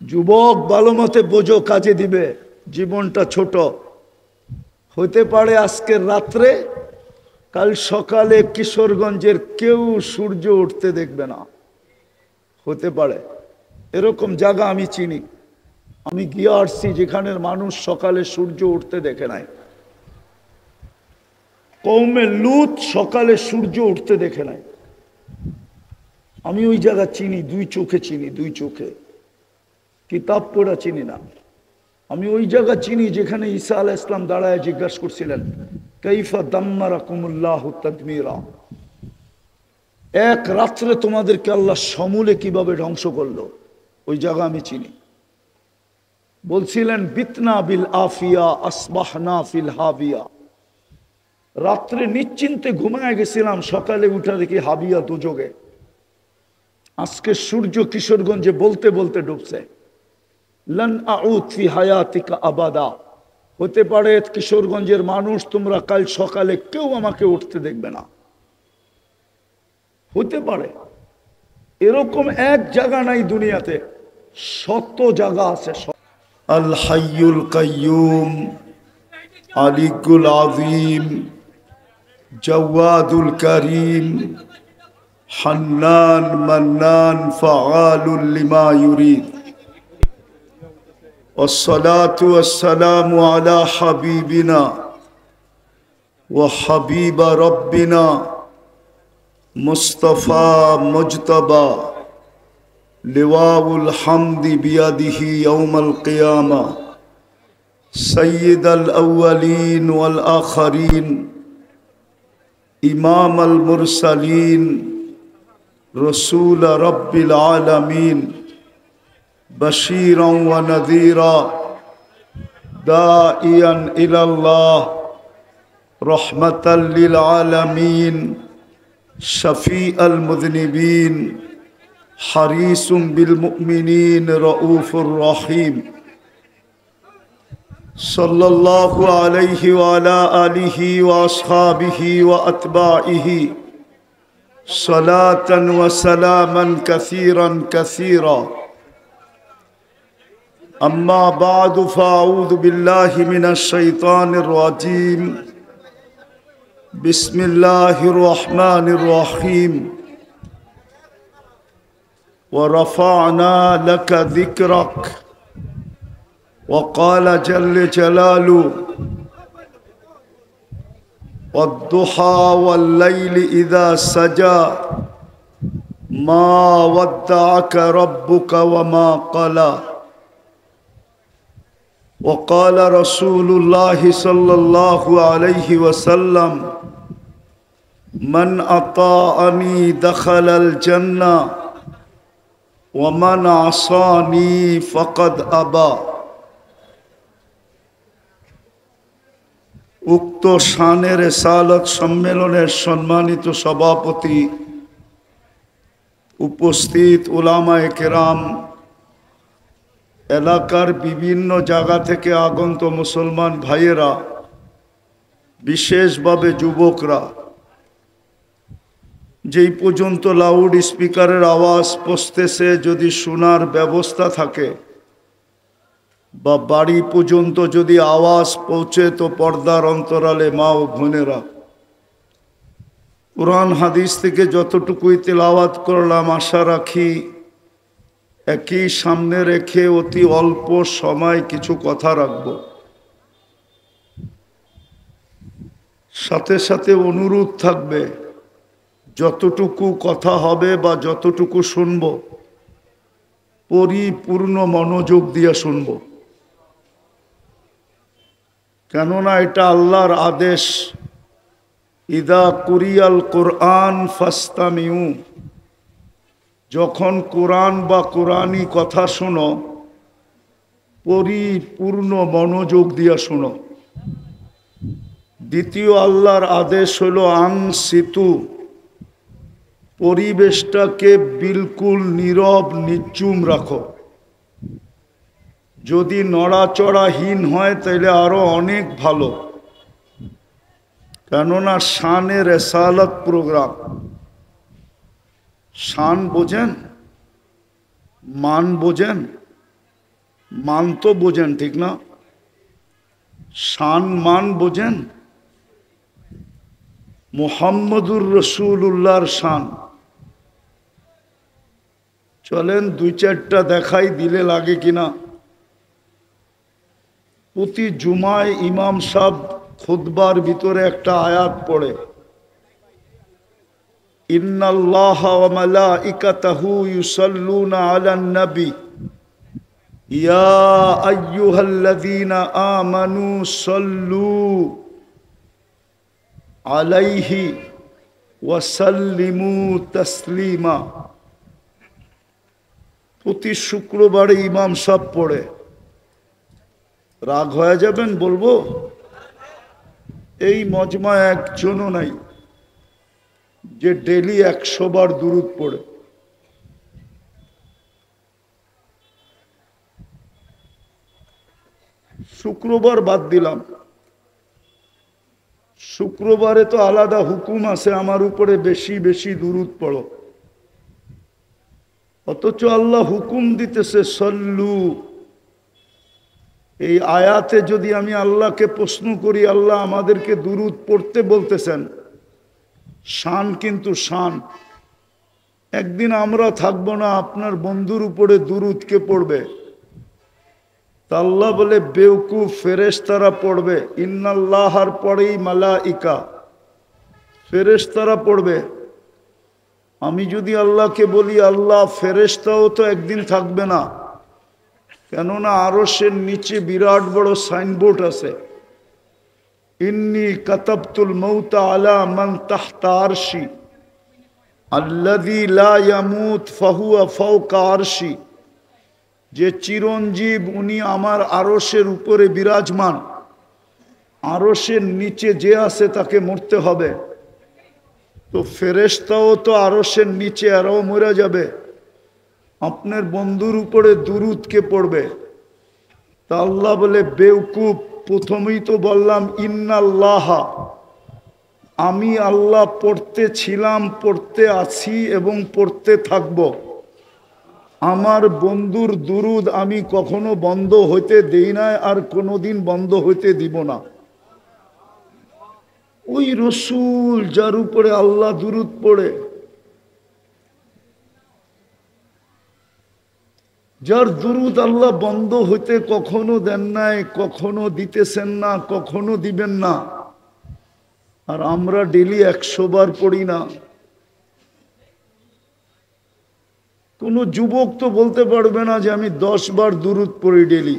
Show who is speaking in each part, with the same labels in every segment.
Speaker 1: যুবক ভালো মতে বোঝো, কাজে দিবে। জীবনটা ছোট হতে পারে। আজকের রাত্রে কাল সকালে কিশোরগঞ্জের কেউ সূর্য উঠতে দেখবে না, হতে পারে। এরকম জায়গা আমি চিনি, আমি গিয়ে আসছি যেখানের মানুষ সকালে সূর্য উঠতে দেখে নাই। কওমে লূত সকালে সূর্য উঠতে দেখে নাই। আমি ওই জায়গা চিনি, দুই চোখে চিনি, দুই চোখে। কিতাব পড়া চিনি না। আমি ওই জায়গা চিনি যেখানে ঈসা আলাইহিস সালাম দাঁড়ায় জিজ্ঞাসা করছিলেন, কাইফা দাম্মারাকুমুল্লাহু তাদমীরা, এক রাত্রে তোমাদেরকে আল্লাহ সমূলে কিভাবে ধ্বংস করলো। ওই জায়গা আমি চিনি। বলছিলেন বিতনা বিল আফিয়া আসবাহনা ফিল হাবিয়া, রাত্রে নিশ্চিন্তে ঘুমায় গেছিলাম, সকালে উঠা দেখি হাবিয়া দুযোগে। আজকে সূর্য কিশোরগঞ্জে বলতে বলতে ডুবছে। লান আউদ ফি হায়াতিকা আবাদা, হতে পারে কিশোরগঞ্জের মানুষ তোমরা কাল সকালে কেউ আমাকে উঠতে দেখবে না, হতে পারে। এরকম এক জায়গা নাই দুনিয়াতে, শত জায়গা আছে। আল হাইয়ুল কাইয়ুম আলিকুল আযীম জাওয়াদুল করিম হান্নান মান্নান ফাআলুল লিমা ইউরিদ। والصلاة والسلام على حبيبنا وحبيب ربنا مصطفى مجتبى لواء الحمد بيده يوم القيامة سيد الأولين والآخرين إمام المرسلين رسول رب العالمين بشيرا ونذيرا داعيا إلى الله رحمة للعالمين شفيع المذنبين حريص بالمؤمنين رؤوف رحيم صلى الله عليه وعلى آله وأصحابه وأتباعه صلاة وسلاما كثيرا كثيرا. أما بعد فأعوذ بالله من الشيطان الرجيم بسم الله الرحمن الرحيم ورفعنا لك ذكرك وقال جل جلاله والضحى والليل إذا سجى ما ودعك ربك وما قلى وقال رسول الله صلى الله عليه وسلم من أطاعني دخل الجنة ومن عصاني فقد أبى। উক্ত শানে রিসালাত সম্মেলনের সম্মানিত সভাপতি, উপস্থিত উলামায়ে কেরাম, এলাকার বিভিন্ন জায়গা থেকে আগত মুসলমান ভাইয়েরা, বিশেষভাবে যুবকরা, যেই পর্যন্ত লাউড স্পিকারের আওয়াজ পৌঁছতেছে, যদি শোনার ব্যবস্থা থাকে বা বাড়ি পর্যন্ত যদি আওয়াজ পৌঁছে, তো পর্দার অন্তরালে মা ও বোনেরা, কুরআন হাদিস থেকে যতটুকুই তেলাওয়াত করলাম, আশা রাখি একই সামনে রেখে অতি অল্প সময় কিছু কথা রাখব। সাথে সাথে অনুরোধ থাকবে, যতটুকু কথা হবে বা যতটুকু শুনব, পরিপূর্ণ মনোযোগ দিয়ে শুনব। কেননা এটা আল্লাহর আদেশ, ইদা কুরিয়াল কোরআন ফাস্তামিউ, যখন কোরআন বা কোরআনী কথা শোনো, পরিপূর্ণ মনোযোগ দিয়া শোনো। দ্বিতীয় আল্লাহর আদেশ হলো আনসিতু, পরিবেশটাকে বিলকুল নীরব নিঝুম রাখো। যদি নড়াচড়াহীন হয় তাহলে আরো অনেক ভালো, কেননা শানে রিসালাত প্রোগ্রাম। শান বোঝেন, মান বোঝেন, মান তো বোঝেন, ঠিক না? শান মান বোঝেন? মুহাম্মদুর রসুল্লাহর শান। চলেন দুই চারটা দেখাই, দিলে লাগে কিনা। প্রতি জুমায় ইমাম সাহেব খুতবার ভিতরে একটা আয়াত পড়ে, ইন্নাল্লাহা ওয়া মালাইকাতাহু ইউসাল্লুনা আলান নবী ইয়া আইয়ুহাল্লাযীনা আমানু সাল্লু আলাইহি ওয়া সাল্লিমু তাসলিমা। প্রতি শুক্রবারে ইমাম সাহেব পড়ে। রাগ হয়ে যাবেন বলবো? এই মজমায় একজনও নাই যে ডেলি 100 বার দুরূদ পড়ে। শুক্রবার বাদ দিলাম, শুক্রবারে তো আলাদা হুকুম আছে আমার উপরে, বেশি বেশি দুরূদ পড়ো। অথচ আল্লাহ হুকুম দিতেছে সল্লু। এই আয়াতে যদি আমি আল্লাহকে প্রশ্ন করি, আল্লাহ আমাদেরকে দুরূদ পড়তে বলতেছেন, শান কিন্তু শান। একদিন আমরা থাকবো না, আপনার বন্ধুর উপরে দুরূদ কে পড়বে? তা আল্লাহ বলে বেওকুফ ফেরেশতারা পড়বে। ইন্নাল্লাহর পরেই মালাইকা, ফেরেশতারা পড়বে। আমি যদি আল্লাহকে বলি, আল্লাহ ফেরেশতাও তো একদিন থাকবে না, কেননা আরশের নিচে বিরাট বড় সাইনবোর্ড আছে, ইন্নী কাতাবতুল মাউতা আলা মান তাহতা আরশি আল্লাযী লা ইয়ামুত ফাহুয়া ফাওকা আরশি। যে চিরঞ্জীব উনি আমার আরশের উপরে বিরাজমান, আরশের নিচে যে আছে তাকে মরতে হবে। তো ফেরেশতাও তো আরশের নিচে, এরাও মরে যাবে। আপনার বন্ধুর উপরে দুরূদ কে পড়বে? তা আল্লাহ বলে বেওকুফ, প্রথমেই তো বললাম ইন্নাল্লাহা, আমি আল্লাহ পড়তে ছিলাম, পড়তে আছি এবং পড়তে থাকব। আমার বন্ধুর দুরূদ আমি কখনো বন্ধ হইতে দেই না, আর কোনোদিন বন্ধ হইতে দিব না। ওই রসুল যার উপরে আল্লাহ দুরূদ পড়ে, যার দুরূদ আল্লাহ বন্ধ হইতে কখনো দেন নাই, কখনো দিতেছেন না, কখনো দিবেন না, আর আমরা ডেলি 100 বার পড়ি না। কোন যুবক তো বলতে পারবে না যে আমি 10 বার দুরূদ পড়ি ডেলি,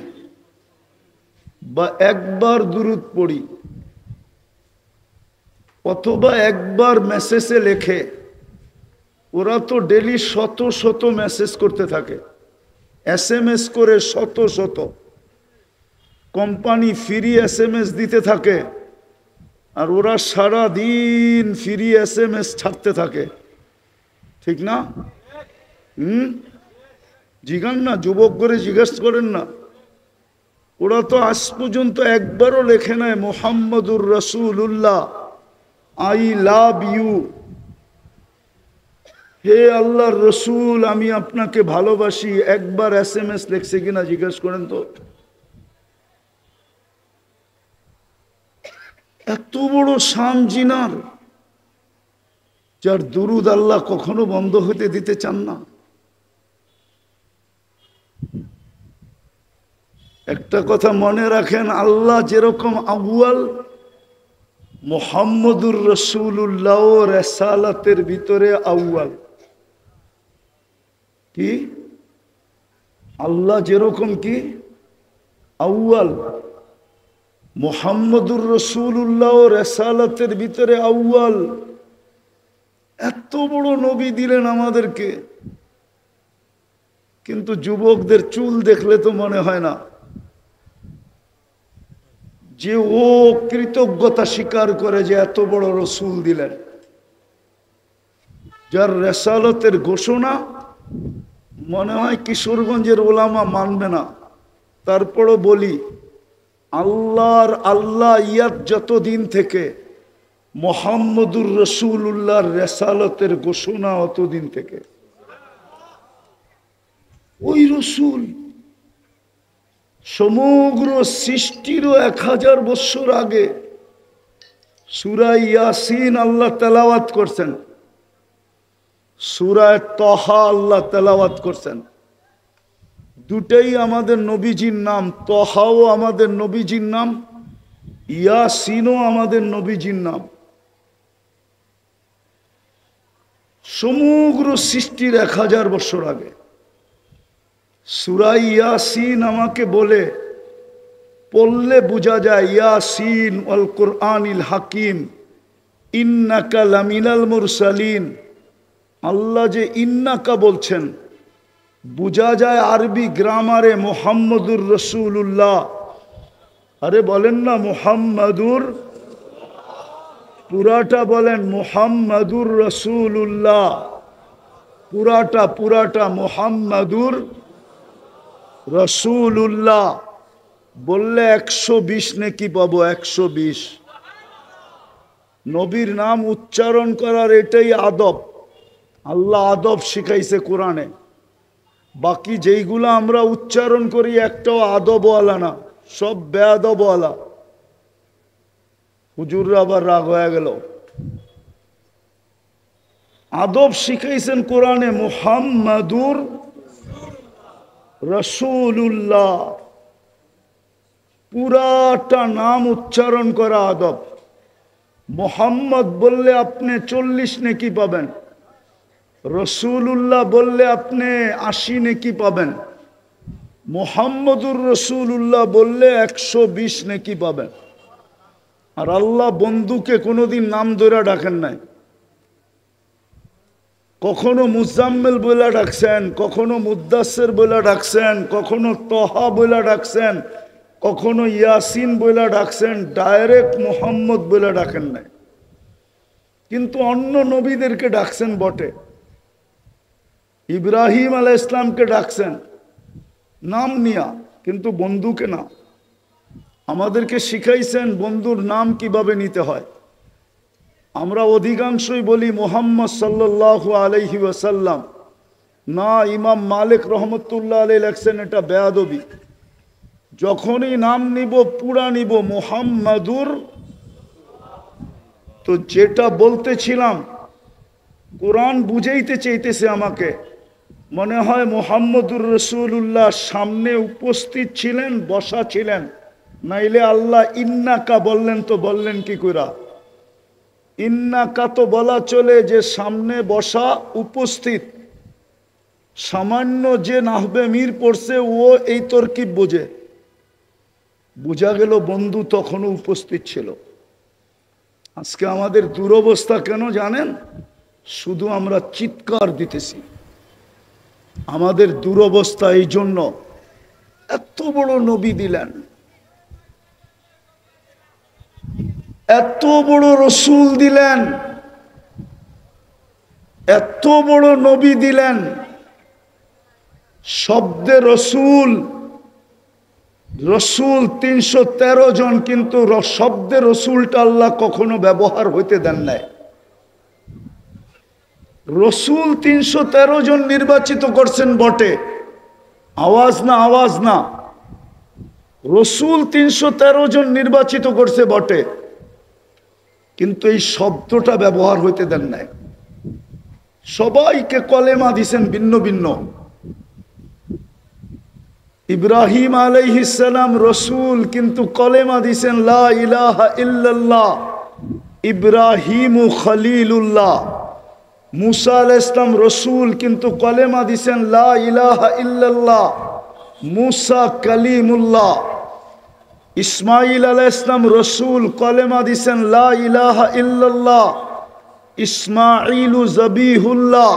Speaker 1: বা একবার দুরূদ পড়ি, অথবা একবার মেসেজে লেখে। ওরা তো ডেলি শত শত মেসেজ করতে থাকে, SMS করে শত শত। কোম্পানি ফ্রি SMS দিতে থাকে, আর ওরা সারা দিন ফ্রি SMS ছাড়তে থাকে, ঠিক না? জিজ্ঞান না, যুবক করে জিজ্ঞেস করেন না। ওরা তো আজ পর্যন্ত একবারও লেখে নাই মুহাম্মদুর রাসূলুল্লাহ আই লাভ ইউ, হে আল্লাহর রসুল আমি আপনাকে ভালোবাসি। একবার SMS লেখছে কিনা জিজ্ঞেস করেন তো। এত বড় শান জিনার, যার দুরূদ আল্লাহ কখনো বন্ধ হতে দিতে চান না। একটা কথা মনে রাখেন, আল্লাহ যেরকম আউয়াল, মুহাম্মদুর রাসূলুল্লাহ রিসালাতের ভিতরে আউয়াল। কি? আল্লাহ যেরকম কি আউয়াল, মুহাম্মদুর রাসূলুল্লাহ রিসালাতের ভিতরে আউয়াল। এত বড় নবী দিলেন আমাদেরকে, কিন্তু যুবকদের চুল দেখলে তো মনে হয় না যে ও কৃতজ্ঞতা স্বীকার করে যে এত বড় রসুল দিলেন, যার রেসালতের ঘোষণা মনে হয় কিশোরগঞ্জের ওলামা মানবে না। তারপরও বলি, আল্লাহর আল্লাহ ইয়াত যতদিন থেকে, মুহাম্মদুর রাসূলুল্লাহর রেসালতের ঘোষণা অতদিন থেকে। ওই রসুল সমগ্র সৃষ্টিরও 1000 বছর আগে সূরা ইয়াসিন আল্লাহ তেলাওয়াত করছেন, সূরা তাহা আল্লাহ তেলাওয়াত করছেন। দুটাই আমাদের নবীজির নাম, তাহাও আমাদের নবীজির নাম, ইয়াসিনও আমাদের নবীজির নাম। সমগ্র সৃষ্টির 1000 বছর আগে সূরা ইয়াসিন আমাকে বলে পড়লে বোঝা যায়, ইয়াসিন ওয়াল কুরআনিল হাকিম ইন্নাকা লামিনাল মুরসালিন। আল্লাহ যে ইন্নাকা বলছেন বোঝা যায় আরবি গ্রামারে মুহাম্মদুর রাসূলুল্লাহ। আরে বলেন না মুহাম্মদুর, পুরাটা বলেন মুহাম্মদুর রাসূলুল্লাহ, পুরাটা মুহাম্মদুর রাসূলুল্লাহ বললে 120 নেকি পাবো, 120। নবীর নাম উচ্চারণ করার এটাই আদব, আল্লাহ আদব শিখাইছে কোরআনে। বাকি যেইগুলো আমরা উচ্চারণ করি একটাও আদবওয়ালা না, সব বেয়াদবওয়ালা। হুজুররা আবার রাগ হয়ে গেল। আদব শিখাইছেন কোরআনে মুহাম্মাদুর রাসূলুল্লাহ, পুরাটা নাম উচ্চারণ করা আদব। মুহাম্মদ বললে আপনি 40 নেকি পাবেন, রসুল্লাহ বললে আপনি 80 নেকি পাবেন, মুহাম্মদুর রসুল্লাহ বললে 120 নেকি পাবেন। আর আল্লাহ বন্ধুকে কোনোদিন নাম ধরে ডাকেন নাই। কখনো মুজাম্মেল বলে ডাকছেন, কখনো মুদ্দাসির বলে ডাকছেন, কখনো তহা বলে ডাকছেন, কখনো ইয়াসিন বলে ডাকছেন, ডাইরেক্ট মুহাম্মদ বলে ডাকেন নাই। কিন্তু অন্য নবীদেরকে ডাকছেন বটে। ইব্রাহিম আলাইহিস সালামকে ডাকছেন নাম নিয়া, কিন্তু বন্ধুকে না। আমাদেরকে শিখাইছেন বন্ধুর নাম কিভাবে নিতে হয়। আমরা অধিকাংশই বলি মুহাম্মদ সাল্লাল্লাহু আলাইহি ওয়াসাল্লাম, না, ইমাম মালিক রহমতুল্লাহ আলাইহি লেখছেন এটা বেয়াদবি। যখনই নাম নিব পুরা নিব মুহাম্মাদুর। তো যেটা বলতেছিলাম কোরআন বুঝাইতে চাইতেছে আমাকে, মনে হয় মুহাম্মদুর রাসূলুল্লাহ সামনে উপস্থিত ছিলেন, বসা ছিলেন, নাইলে আল্লাহ ইন্নাকা বললেন তো বললেন কি কইরা? ইন্নাকা তো বলা চলে যে সামনে বসা উপস্থিত। সামান্য যে নাহবে মীর পড়ছে ও এই তরকিব বোঝে। বোঝা গেল বন্ধু তখনও উপস্থিত ছিল। আজকে আমাদের দুরবস্থা কেন জানেন? শুধু আমরা চিৎকার দিতেছি। আমাদের দুরবস্থা এই জন্য, এত বড় নবী দিলেন, এত বড় রসুল দিলেন, এত বড় নবী দিলেন, শব্দে রসুল, রসুল 313 জন, কিন্তু শব্দে রসুলটা আল্লাহ কখনো ব্যবহার হইতে দেন নাই। রসুল 313 জন নির্বাচিত করছেন বটে, আওয়াজ না, আওয়াজ না, রসুল 313 জন নির্বাচিত করছে বটে, কিন্তু এই শব্দটা ব্যবহার হইতে দেন নাই। সবাইকে কলেমা দিছেন ভিন্ন ভিন্ন। ইব্রাহিম আলাইহিস সালাম রসুল, কিন্তু কলেমা দিছেন লা ইলাহা ইল্লাল্লাহ, ইব্রাহিমু খলিলুল্লাহ। মুসা আলাইহিস সালাম রসুল, কিন্তু কলেমা দিছেন লা ইলাহা ইল্লাল্লাহ, মুসা কালিমুল্লাহ। ইসমাইল আলাইহিস সালাম রসুল, কলেমা দিছেন লা ইলাহা ইল্লাল্লাহ, ইসমাইলু জবিহুল্লাহ,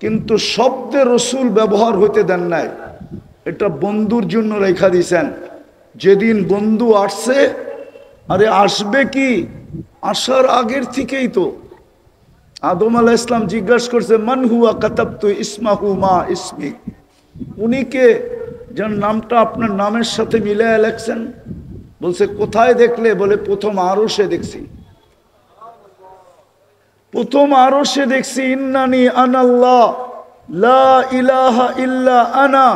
Speaker 1: কিন্তু শব্দে রসুল ব্যবহার হইতে দেন নাই। এটা বন্ধুর জন্য রেখা দিছেন। যেদিন বন্ধু আসছে, আরে আসবে কি, আসার আগের থেকেই তো আদম আলাইহিস সালাম জিজ্ঞাসা করছে মান হুয়া কাতাবতু ইসমাহু মা ইসমি, উনি কে যার নামটা আপনার নামের সাথে মিলায় লেখছেন? বলছে কোথায় দেখলে? বলে প্রথম আরশে দেখছি, প্রথম আরশে দেখছি। ইন্নানি আনাল্লাহ লা ইলাহা ইল্লা আনা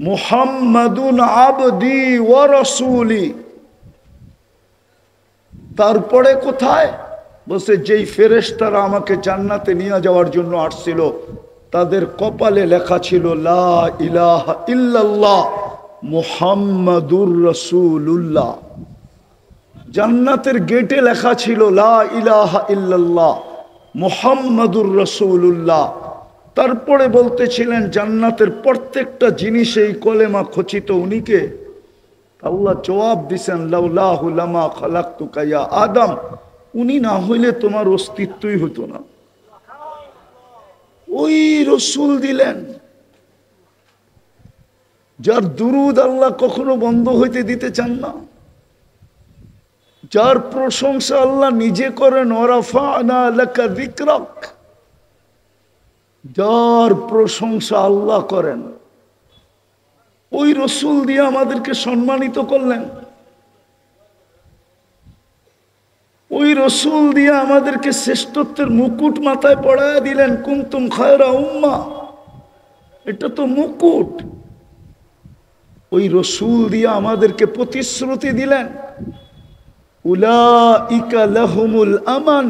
Speaker 1: মুহাম্মাদুন আবদি ওয়া রাসূলি। তারপরে কোথায় বসে যেই ফেরেশতারা আমাকে জান্নাতে নিয়ে যাওয়ার জন্য আসছিল তাদের কপালে লেখা ছিল লা ইলাহা ইল্লাল্লাহ মুহাম্মাদুর রাসূলুল্লাহ। জান্নাতের গেটে লেখা ছিল লা ইলাহা ইল্লাল্লাহ মুহাম্মাদুর রাসূলুল্লাহ। তারপরে বলতেছিলেন জান্নাতের প্রত্যেকটা জিনিসে এই কলেমা খচিত। উনিকে আল্লাহ জবাব দিছেন লাউলাহু লামা খালাকতুকা ইয়া আদম, উনি না হইলে তোমার অস্তিত্বই হতো না। ওই রসুল দিলেন যার দুরুদ আল্লাহ কখনো বন্ধ হইতে দিতে চান না, যার প্রশংসা আল্লাহ নিজে করেন ওয়ারাফা'না লাকা যিকরাক, যার প্রশংসা আল্লাহ করেন, ওই রসুল দিয়ে আমাদেরকে সম্মানিত করলেন। ওই রসুল দিয়ে আমাদেরকে শ্রেষ্ঠত্বের মুকুট মাথায় পড়ায় দিলেন। কুনতুম খায়রা উম্মাহ, এটা তো মুকুট। ওই রসুল দিয়ে আমাদেরকে প্রতিশ্রুতি দিলেন উলাইকা লাহুমুল আমান,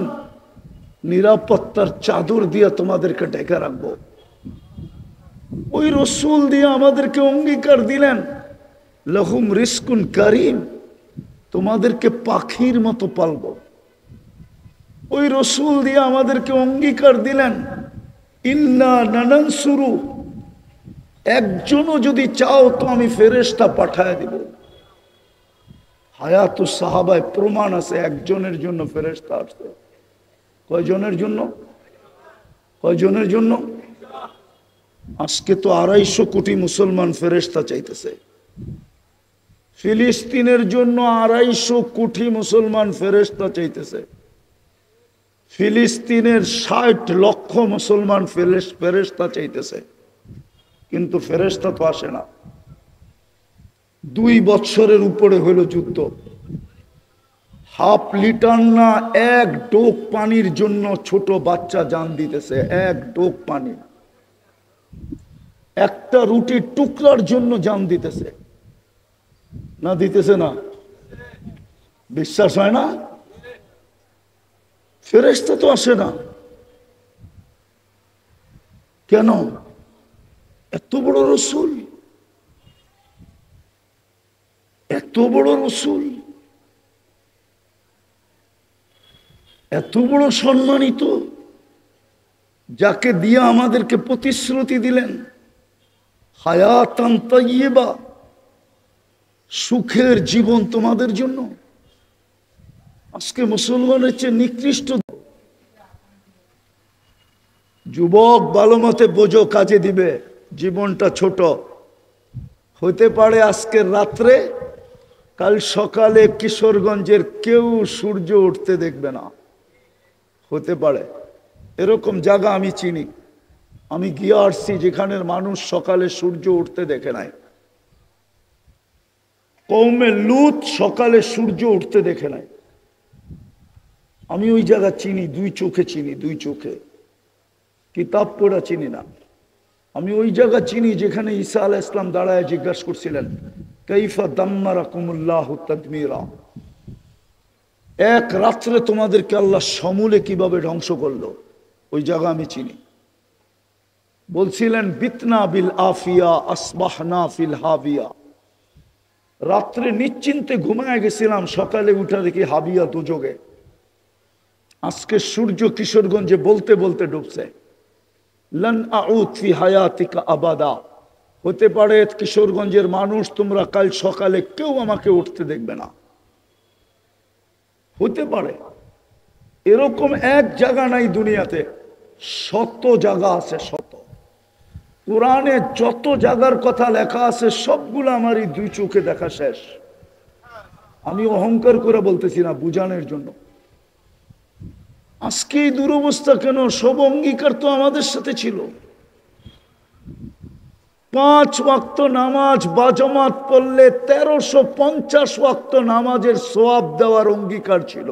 Speaker 1: নিরাপত্তার চাদর দিয়ে তোমাদেরকে ঢেকে রাখবো। ওই রসুল দিয়ে আমাদেরকে অঙ্গীকার দিলেন লাহুম রিজকুন কারীম, তোমাদেরকে পাখির মতো পালবো। ওই রসুল দিয়ে আমাদেরকে অঙ্গীকার দিলেন ইন্না নানানসুরু, একজনও যদি চাও তো আমি ফেরেশতা পাঠায় দিব। হায়াতুস সাহাবায় প্রমাণ আছে একজনের জন্য ফেরেশতা আসছে। কয়জনের জন্য? কয়জনের জন্য? আজকে তো 250 কোটি মুসলমান ফেরেশতা চাইতেছে। ফিলিস্তিনের জন্য 250 কোটি মুসলমান ফেরেশতা চাইতেছে। ফিলিস্তিনের 60 লক্ষ মুসলমান ফেরেশতা চাইতেছে, কিন্তু ফেরেশতা তো আসে না। 2 বছরের উপরে হইল যুদ্ধ, হাফ লিটার না 1 ডোক পানির জন্য ছোট বাচ্চা জান দিতেছে। 1 ডোক পানি, একটা রুটির টুকরার জন্য জান দিতেছে। না দিতেছে না? বিশ্বাস হয় না? ফেরেশতা তো আসে না কেন? এত বড় রসুল, এত বড় রসুল, এত বড় সম্মানিত, যাকে দিয়ে আমাদেরকে প্রতিশ্রুতি দিলেন হায়াতান তাইয়্যিবা, সুখের জীবন তোমাদের জন্য। আজকে মুসলমানের চেয়ে নিকৃষ্ট। যুবক ভালো মতে বোঝো, কাজে দিবে, জীবনটা ছোট হতে পারে। আজকের রাত্রে কাল সকালে কিশোরগঞ্জের কেউ সূর্য উঠতে দেখবে না, হতে পারে। এরকম জায়গা আমি চিনি, আমি গিয়ে আসছি যেখানের মানুষ সকালে সূর্য উঠতে দেখে নাই। কওমে লূত সকালে সূর্য উঠতে দেখে নাই। আমি ওই জায়গা চিনি, 2 চোখে চিনি, 2 চোখে, কিতাব পড়া চিনি না। আমি ওই জায়গা চিনি যেখানে ঈসা আলাইহিস সালাম দাঁড়ায় জিজ্ঞাসা করছিলেন কাইফা দাম্মারাকুমুল্লাহু তাদমিরা, এক রাত্রে তোমাদেরকে আল্লাহ সমূলে কিভাবে ধ্বংস করলো, ওই জায়গা আমি চিনি। বলছিলেন বিতনা বিল আফিয়া আসবাহনা ফিল হাবিয়া, রাত্রে নিশ্চিন্তে ঘুমায় গেছিলাম, সকালে উঠা দেখি হাবিয়া দুযোগে। আজকে সূর্য কিশোরগঞ্জে বলতে বলতে ডুবছে। লান আউদ ফি হায়াতিকা আবাদা, হতে পারে কিশোরগঞ্জের মানুষ তোমরা কাল সকালে কেউ আমাকে উঠতে দেখবে না, হতে পারে। এরকম এক জায়গা নাই দুনিয়াতে, শত জায়গা আছে, শত। কোরআনে যত জায়গার কথা লেখা আছে সবগুলো আমার এই 2 চোখে দেখা শেষ। আমি অহংকার করে বলতেছি না, বুঝানোর জন্য। আজকে এই দুরবস্থা কেন? সব অঙ্গীকার তো আমাদের সাথে ছিল। 5 ওয়াক্ত নামাজ বাজমাত পড়লে 1350 ওয়াক্ত নামাজের সওয়াব দেওয়ার অঙ্গীকার ছিল।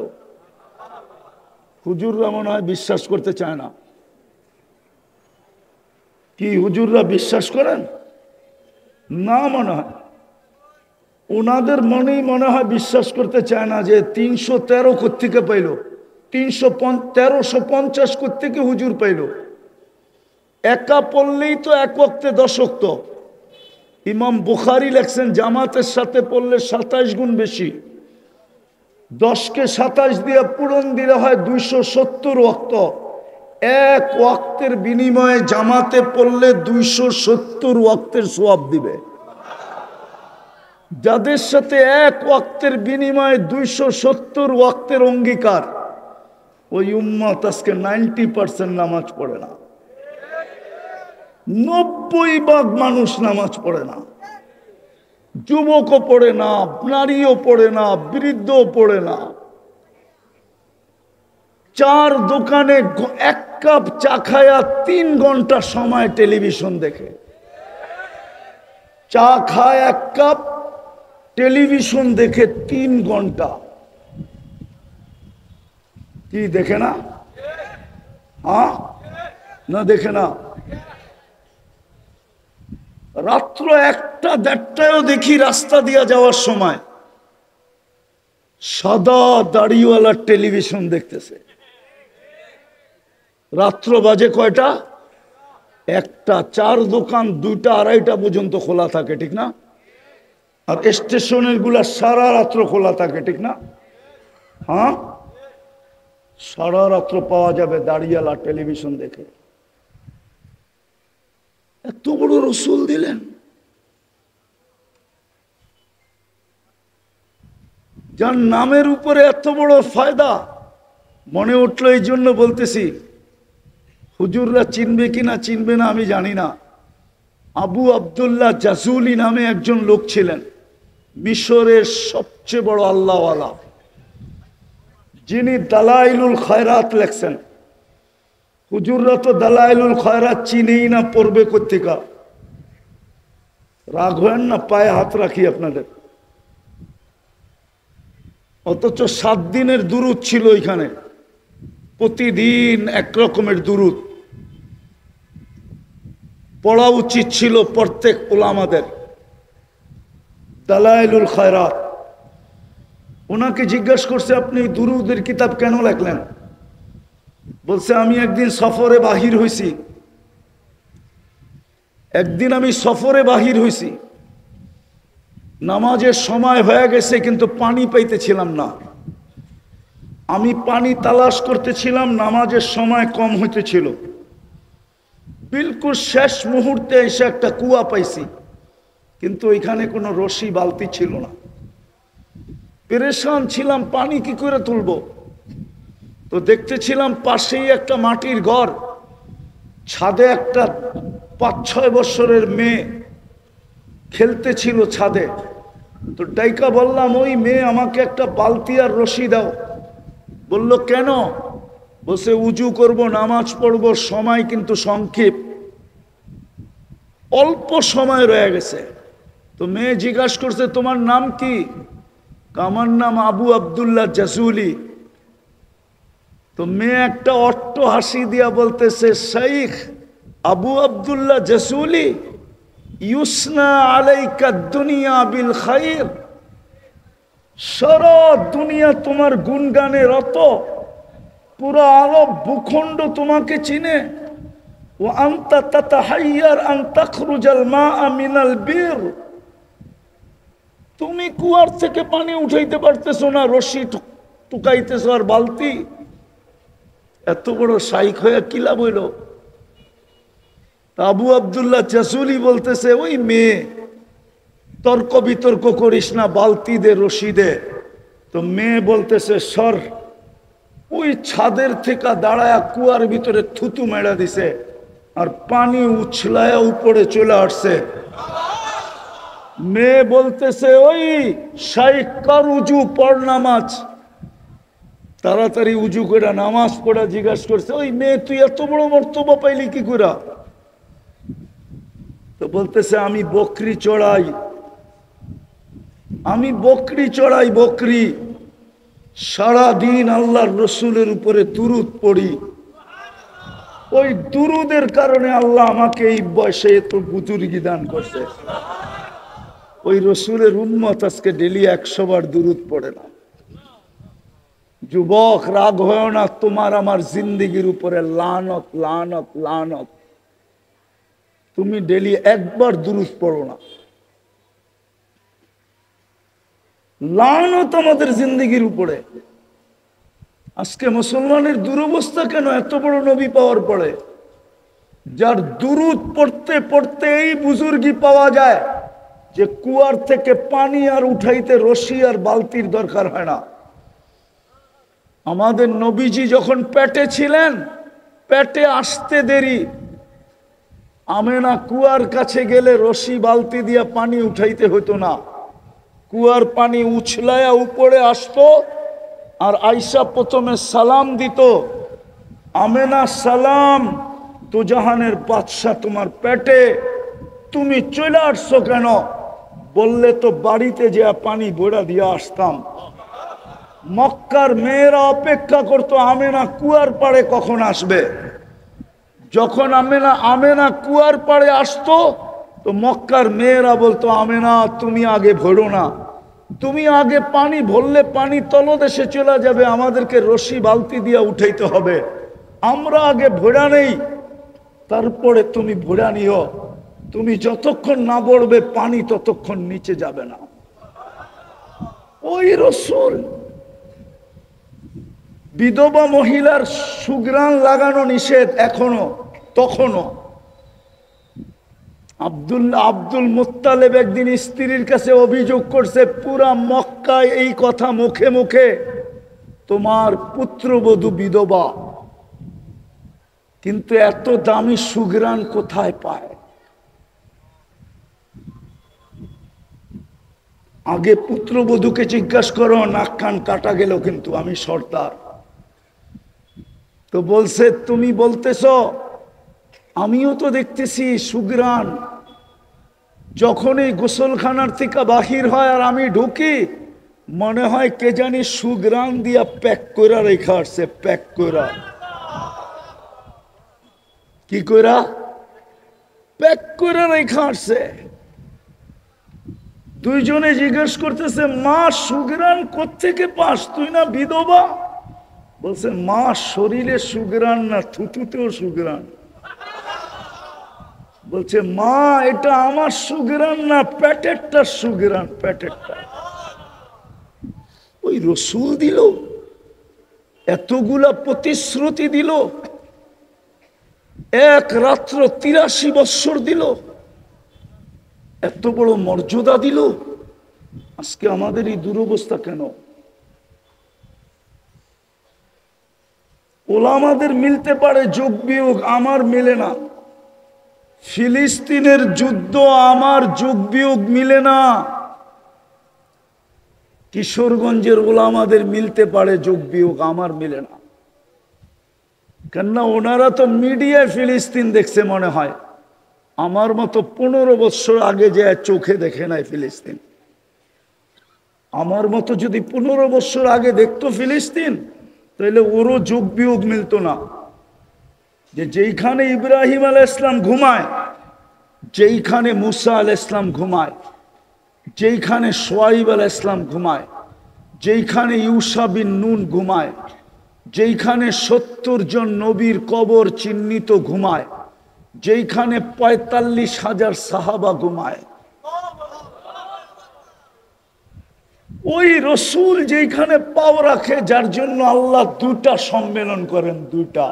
Speaker 1: হুজুররা মনে হয় বিশ্বাস করতে চায় না। কি হুজুররা বিশ্বাস করেন? না মনে হয় ওনাদের মনেই মনে হয় বিশ্বাস করতে চায় না যে 313 কোত্থেকে পাইল, 1350 কোত্থেকে হুজুর পাইল। একা পড়লেই তো এক ওয়াক্তে 10 ওয়াক্ত। ইমাম বুখারী লেখছেন জামাতের সাথে পড়লে 27 গুণ বেশি। 10কে 27 দিয়ে পূরণ দিলে হয় 270 ওয়াক্ত। এক ওয়াক্তের বিনিময়ে জামাতে পড়লে 270 ওয়াক্তের সওয়াব দিবে। যাদের সাথে এক ওয়াক্তের বিনিময়ে 270 ওয়াক্তের অঙ্গীকার, ওই উম্মত আজকে 90% নামাজ পড়ে না। 90% মানুষ নামাজ পড়ে না। যুবকও পড়ে না, নারীও পড়ে না, বৃদ্ধও পড়ে না। চার দোকানে এক কাপ চা খায়া 3 ঘন্টা সময় টেলিভিশন দেখে। চা খায় 1 কাপ, টেলিভিশন দেখে 3 ঘন্টা। কি দেখে না? হ্যাঁ না দেখে না? রাত্র 1টা 1:30টায়ও দেখি রাস্তা দিয়ে যাওয়ার সময় সাদা দাড়িওয়ালা টেলিভিশন দেখতেছে। রাত্র বাজে কয়টা? 1টা। 4 দোকান 2টা 2:30টা পর্যন্ত খোলা থাকে, ঠিক না? আর স্টেশনের গুলা সারা রাত্র খোলা থাকে, ঠিক না? হ্যাঁ, সারা রাত্র পাওয়া যাবে দাড়িওয়ালা টেলিভিশন দেখে। এত বড় রসুল দিলেন, যার নামের উপরে এত বড় ফায়দা। মনে উঠলো এই জন্য বলতেছি, হুজুররা চিনবে কিনা চিনবে না আমি জানি না। আবু আব্দুল্লাহ জাজুলি নামে একজন লোক ছিলেন, মিশরের সবচেয়ে বড় আল্লাহওয়ালা, যিনি দালাইলুল খয়রাত লেখছেন। হুজুররা তো দালাইলুল খয়রাত চিনেই না, পড়বে কোত্থেকা? রাগ হয় না? পায়ে হাত রাখি আপনাদের। অথচ 7 দিনের দুরুদ ছিল এখানে, প্রতিদিন এক রকমের দুরুদ পড়া উচিত ছিল প্রত্যেক উলামাদের। দালাইলুল খয়রাত। ওনাকে জিজ্ঞাসা করছে, আপনি দুরুদের কিতাব কেন লেখলেন? বলছে, আমি একদিন সফরে বাহির হইছি। নামাজের সময় হয়ে গেছে, কিন্তু পানি পাইতেছিলাম না। আমি পানি তালাশ করতেছিলাম, নামাজের সময় কম হইতেছিল। বিলকুল শেষ মুহূর্তে এসে একটা কুয়া পাইছি, কিন্তু ওইখানে কোনো রশি বালতি ছিল না। পেরেশান ছিলাম, পানি কি করে তুলবো। তো দেখতেছিলাম পাশেই একটা মাটির ঘর, ছাদে একটা 5-6 বছরের মেয়ে খেলতেছিল ছাদে। তো ডাইকা বললাম, ওই মেয়ে আমাকে একটা বালতি আর রশি দাও। বলল, কেন? বসে, উজু করব, নামাজ পড়ব, সময় কিন্তু সংক্ষেপ, অল্প সময় রয়ে গেছে। তো মেয়ে জিজ্ঞাসা করছে, তোমার নাম কি? আমার নাম আবু আব্দুল্লাহ জাজুলি। তো মেয়ে একটা অট্ট হাসি দিয়া বলতেছে, শাইখ আবু আব্দুল্লাহ জাজুলি, ইউসনা আলাইকা দুনিয়া বিল খাইর। সারা দুনিয়া তোমার গুণগানে রত, পুরো আরব ভূখণ্ড তোমাকে চিনে। ও আনতা তাতাহাইয়ার আন তাখরুজাল মাআ মিনাল বীর। তুমি কুয়ার থেকে পানি উঠাইতে পারতেছো না, রশি টুকাইতেছো আর বালতি। এত বড় শাইখ হয়ে কি লাভ হইল? আবু আব্দুল্লাহ জাজুলি বলতেছে, ওই মেয়ে, তর্ক বিতর্ক করিস না, বালতি দে, রশি দে। তো মেয়ে বলতেছে, সর। ওই ছাদের থেকে দাঁড়ায়া কুয়ার ভিতরে থুতু মেরা দিছে, আর পানি উছলায়া উপরে চলে আসছে। মেয়ে বলতেছে, ওই শাইখ কার উজু, পড় নামাজ। তাড়াতাড়ি উজু করে নামাজ পড়া জিজ্ঞাসা করছে, ওই মেয়ে, তুই এত বড় মর্তবা পাইলি কি করে? তো বলতেছে, আমি বকরি চড়াই, বকরি। সারাদিন আল্লাহর রসুলের উপরে দুরুদ পড়ি। ওই দুরুদের কারণে আল্লাহ আমাকে এই বয়সে এত বুজুর্গি দান করছে। ওই রসুলের উম্মত আজকে ডেলি 100 বার দুরুদ পড়ে না। যুবক রাগ হয় না, তোমার আমার জিন্দেগির উপরে লানত লানত লানত। তুমি ডেলি একবার দুরুদ পড়ো না, লানত আমাদের জিন্দেগির উপরে। আজকে মুসলমানের দুরবস্থা কেন? এত বড় নবী পাওয়ার পরে যার দুরুদ পড়তে পড়তে এই বুজুর্গি পাওয়া যায় যে কুয়ার থেকে পানি আর উঠাইতে রশি আর বালতির দরকার হয় না। আমাদের নবীজি যখন পেটে ছিলেন, পেটে আসতে দেরি, আমেনা কুয়ার কাছে গেলে রশি বালতি দিয়ে পানি উঠাইতে হতো না। কুয়ার পানি উছলায়া উপরে আসতো, আর আয়েশা প্রথমে সালাম দিত, আমেনা সালাম, তো জাহানের বাদশা তোমার পেটে, তুমি চলে আসছো কেন? বললে তো বাড়িতে যে পানি বইড়া দিয়ে আসতাম। মক্কার মেয়েরা অপেক্ষা করতো আমেনা কুয়ার পাড়ে কখন আসবে। যখন আমেনা কুয়ার পাড়ে আসতো তো মক্কার মেয়েরা বলতো, আমেনা তুমি আগে ভরো না, তুমি আগে পানি ভরলে পানি তলদেশে চলে যাবে, আমাদেরকে রশি বালতি দিয়ে উঠাইতে হবে, আমরা আগে ভরা নেই, তারপরে তুমি ভরা নিও। তুমি যতক্ষণ না বলবে পানি ততক্ষণ নিচে যাবে না। ওই রসুল। বিধবা মহিলার সুঘ্রাণ লাগানো নিষেধ এখনো, তখনও। আব্দুল মুত্তালেব একদিন স্ত্রীর কাছে অভিযোগ করছে, পুরা মক্কায় এই কথা মুখে মুখে, তোমার পুত্রবধূ বিধবা, কিন্তু এত দামি সুঘ্রাণ কোথায় পায়? আগে পুত্রবধূকে জিজ্ঞাসা করো, নাক কান কাটা গেল কিন্তু আমি সর্দার। তো বলছে, তুমি বলতেছ, আমিও তো দেখতেছি সুঘ্রাণ, যখনই গোসলখানার থেকে বাহির হয় আর আমি ঢুকি, মনে হয় কে জানি সুঘ্রাণ দিয়া প্যাক করে রেখা আসছে, প্যাক কইরা। কি কইরা? প্যাক করে রেখা আসছে। দুইজনে জিজ্ঞেস করতেছে, মা সুঘ্রাণ কোত্থেকে পাস, তুই না বিধবা? বলছে, মা শরীরে সুঘ্রাণ না, থুতুতেও সুঘ্রাণ। বলছে, মা এটা আমার সুঘ্রাণ না, প্যাটেরটা সুঘ্রাণ, প্যাটেরটা। ওই রসুল দিল, এতগুলা প্রতিশ্রুতি দিল, এক রাত্র 83 বৎসর দিল, এত বড় মর্যাদা দিল। আজকে আমাদের এই দুরবস্থা কেন? ওলামাদের মিলতে পারে যোগ বিয়োগ, আমার মেলে না। ফিলিস্তিনের যুদ্ধ আমার যোগ বিয়োগ মিলে না। কিশোরগঞ্জের ওলামাদের মিলতে পারে যোগ বিয়োগ, আমার মিলে না। কেননা ওনারা তো মিডিয়ায় ফিলিস্তিন দেখছে মনে হয়, আমার মতো 15 বছর আগে যে চোখে দেখে নাই ফিলিস্তিন। আমার মতো যদি 15 বছর আগে দেখতো ফিলিস্তিন, তাহলে ওরও যোগ বিয়োগ মিলতো না। যে যেইখানে ইব্রাহিম আলাইহিস সালাম ঘুমায়, যেইখানে মুসা আলাইহিস সালাম ঘুমায়, যেইখানে শুআয়ব আলাইহিস সালাম ঘুমায়, যেইখানে ইউসা বিন নুন ঘুমায়, যেইখানে 70 জন নবীর কবর চিহ্নিত ঘুমায়, যেইখানে 45,000 সাহাবা ঘুমায়, ওই রসুল যেখানে পাও রাখে, যার জন্য আল্লাহ 2টা সম্মেলন করেন। 2টা।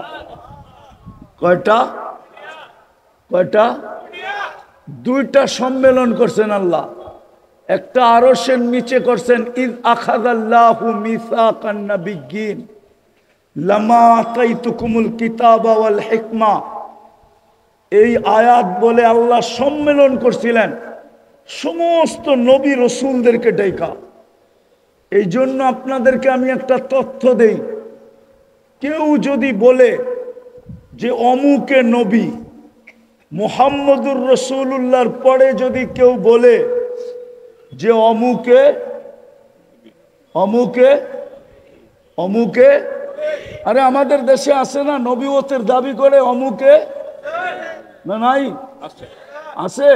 Speaker 1: কয়টা? কয়টা? 2টা সম্মেলন করছেন আল্লাহ। একটা আরশের নিচে করছেন, ইয আখাযাল্লাহু মিসাকান নাবিয়্যিন লামা আতাইতুকুমুল কিতাবা ওয়াল হিকমা। এই আয়াত বলে আল্লাহ সম্মেলন করছিলেন সমস্ত নবী রসুলদেরকে ডাইকা। এই জন্য আপনাদেরকে আমি একটা তথ্য দেই, কেউ যদি বলে যে অমুকে নবী, মুহাম্মদুর রাসূলুল্লাহর পরে যদি কেউ বলে যে অমুকে অমুকে অমুকে, আরে আমাদের দেশে আছে না নবুয়তের দাবি করে অমুকে, না নাই আছে?